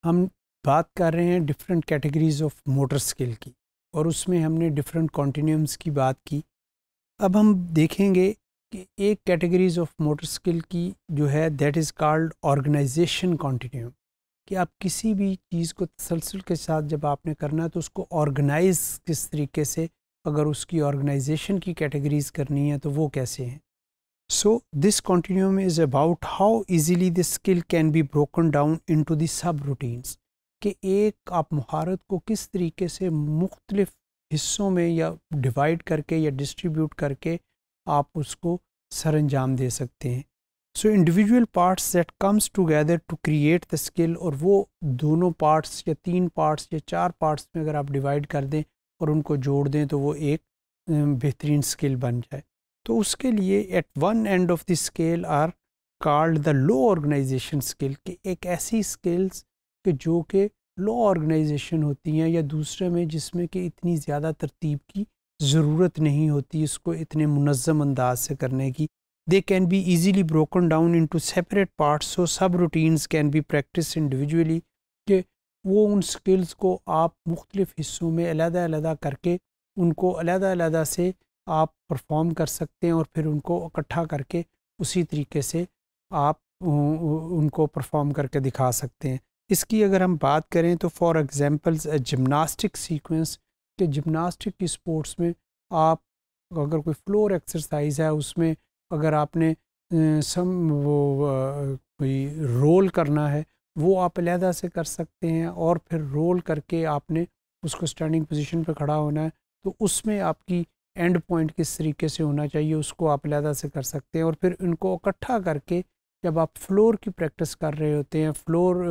ہم بات کر رہے ہیں different categories of motor skill کی، اور اس میں ہم نے ڈفرینٹ کنٹینیومس کی بات کی۔ اب ہم دیکھیں گے کہ ایک کیٹیگریز آف موٹر اسکل کی جو ہے that is called organization continuum, کہ آپ کسی بھی چیز کو تسلسل کے ساتھ جب آپ نے کرنا ہے تو اس کو آرگنائز کس طریقے سے، اگر اس کی آرگنائزیشن کی کیٹیگریز کرنی ہے تو وہ کیسے ہیں۔ So this continuum is about how easily this skill can be broken down into the sub-routines، کہ ایک آپ مہارت کو کس طریقے سے مختلف حصوں میں یا ڈیوائڈ کر کے یا ڈسٹریبیوٹ کر کے آپ اس کو سر انجام دے سکتے ہیں۔ So individual parts that comes together to create the skill، اور وہ دونوں پارٹس یا 3 پارٹس یا 4 پارٹس میں اگر آپ ڈیوائڈ کر دیں اور ان کو جوڑ دیں تو وہ ایک بہترین اسکل بن جائے۔ تو اس کے لیے at one end of the scale are called the low organization skill, کہ ایک ایسی اسکلس کہ جو کہ لو آرگنائزیشن ہوتی ہیں، یا دوسرے میں جس میں کہ اتنی زیادہ ترتیب کی ضرورت نہیں ہوتی اس کو اتنے منظم انداز سے کرنے کی۔ They can be easily broken down into separate parts, so subroutines can be practice individually, کہ وہ ان اسکلس کو آپ مختلف حصوں میں علیحدہ علیحدہ کر کے ان کو علیحدہ علیحدہ سے آپ پرفارم کر سکتے ہیں، اور پھر ان کو اکٹھا کر کے اسی طریقے سے آپ ان کو پرفارم کر کے دکھا سکتے ہیں۔ اس کی اگر ہم بات کریں تو فار ایگزامپلز جمناسٹک سیکوینس، کہ جمناسٹک کی اسپورٹس میں آپ اگر کوئی فلور ایکسرسائز ہے اس میں اگر آپ نے کوئی رول کرنا ہے وہ آپ علیحدہ سے کر سکتے ہیں، اور پھر رول کر کے آپ نے اس کو اسٹینڈنگ پوزیشن پہ کھڑا ہونا ہے تو اس میں آپ کی اینڈ پوائنٹ کس طریقے سے ہونا چاہیے اس کو آپ علیحدہ سے کر سکتے ہیں، اور پھر ان کو اکٹھا کر کے جب آپ فلور کی پریکٹس کر رہے ہوتے ہیں، فلور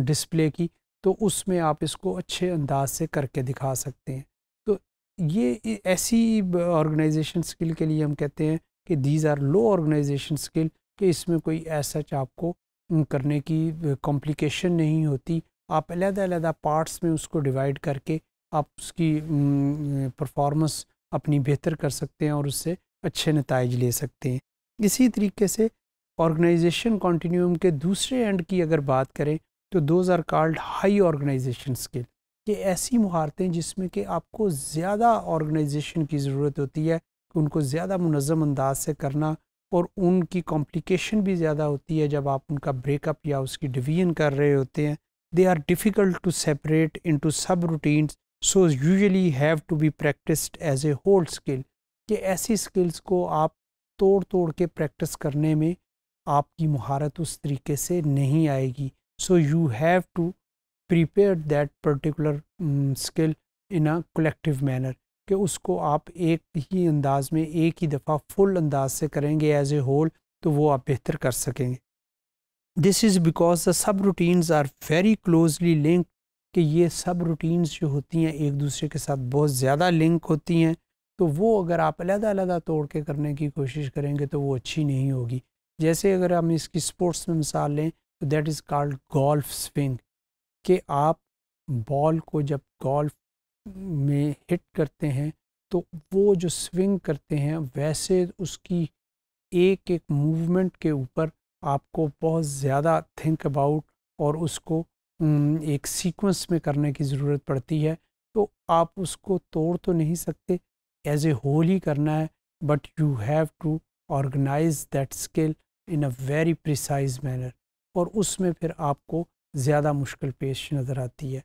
ڈسپلے کی، تو اس میں آپ اس کو اچھے انداز سے کر کے دکھا سکتے ہیں۔ تو یہ ایسی آرگنائزیشن اسکل کے لیے ہم کہتے ہیں کہ these are low organization skill, کہ اس میں کوئی ایسا آپ کو کرنے کی کمپلیکیشن نہیں ہوتی، آپ علیحدہ علیحدہ پارٹس میں اس کو ڈیوائڈ کر کے آپ اس کی پرفارمنس اپنی بہتر کر سکتے ہیں اور اس سے اچھے نتائج لے سکتے ہیں۔ اسی طریقے سے آرگنائزیشن کنٹینیوم کے دوسرے اینڈ کی اگر بات کریں تو those are called high organization skill, کہ ایسی مہارتیں جس میں کہ آپ کو زیادہ آرگنائزیشن کی ضرورت ہوتی ہے، کہ ان کو زیادہ منظم انداز سے کرنا، اور ان کی کمپلیکیشن بھی زیادہ ہوتی ہے جب آپ ان کا بریک اپ یا اس کی ڈویژن کر رہے ہوتے ہیں۔ They are difficult to separate into subroutines, so usually have to be practiced as a whole skill, کہ ایسی اسکلس کو آپ توڑ توڑ کے پریکٹس کرنے میں آپ کی مہارت اس طریقے سے نہیں آئے گی۔ So you have to prepare that particular skill in a collective manner, کہ اس کو آپ ایک ہی انداز میں ایک ہی دفعہ فل انداز سے کریں گے ایز اے ہول تو وہ آپ بہتر کر سکیں گے۔ This is because the subroutines are very closely linked, کہ یہ سب روٹینز جو ہوتی ہیں ایک دوسرے کے ساتھ بہت زیادہ لنک ہوتی ہیں، تو وہ اگر آپ علیحدہ علیحدہ توڑ کے کرنے کی کوشش کریں گے تو وہ اچھی نہیں ہوگی۔ جیسے اگر ہم اس کی اسپورٹس میں مثال لیں تو that is called golf swing, کہ آپ بال کو جب گولف میں ہٹ کرتے ہیں تو وہ جو سوئنگ کرتے ہیں ویسے اس کی ایک ایک موومنٹ کے اوپر آپ کو بہت زیادہ تھنک اباؤٹ اور اس کو ایک سیکوینس میں کرنے کی ضرورت پڑتی ہے، تو آپ اس کو توڑ تو نہیں سکتے، ایز اے ہول ہی کرنا ہے، but you have to organize that skill in a very precise manner, اور اس میں پھر آپ کو زیادہ مشکل پیش نظر آتی ہے۔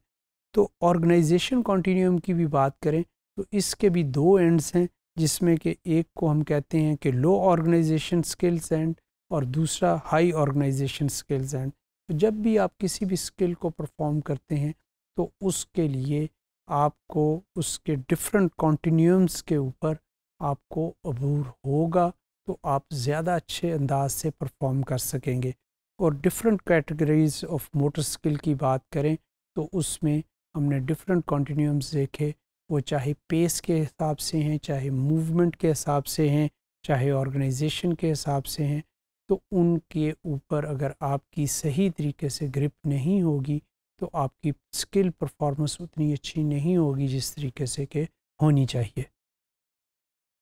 تو آرگنائزیشن کنٹینیوم کی بھی بات کریں تو اس کے بھی 2 اینڈز ہیں، جس میں کہ ایک کو ہم کہتے ہیں کہ لو آرگنائزیشن اسکلز اینڈ، اور دوسرا ہائی آرگنائزیشن اسکلز اینڈ۔ تو جب بھی آپ کسی بھی اسکل کو پرفارم کرتے ہیں تو اس کے لیے آپ کو اس کے ڈفرینٹ کنٹینیومز کے اوپر آپ کو عبور ہوگا تو آپ زیادہ اچھے انداز سے پرفارم کر سکیں گے۔ اور different categories of motor skill کی بات کریں تو اس میں ہم نے ڈفرینٹ کنٹینیومز دیکھے، وہ چاہے پیس کے حساب سے ہیں، چاہے موومنٹ کے حساب سے ہیں، چاہے آرگنائزیشن کے حساب سے ہیں، تو ان کے اوپر اگر آپ کی صحیح طریقے سے گرپ نہیں ہوگی تو آپ کی اسکل پرفارمنس اتنی اچھی نہیں ہوگی جس طریقے سے کہ ہونی چاہیے۔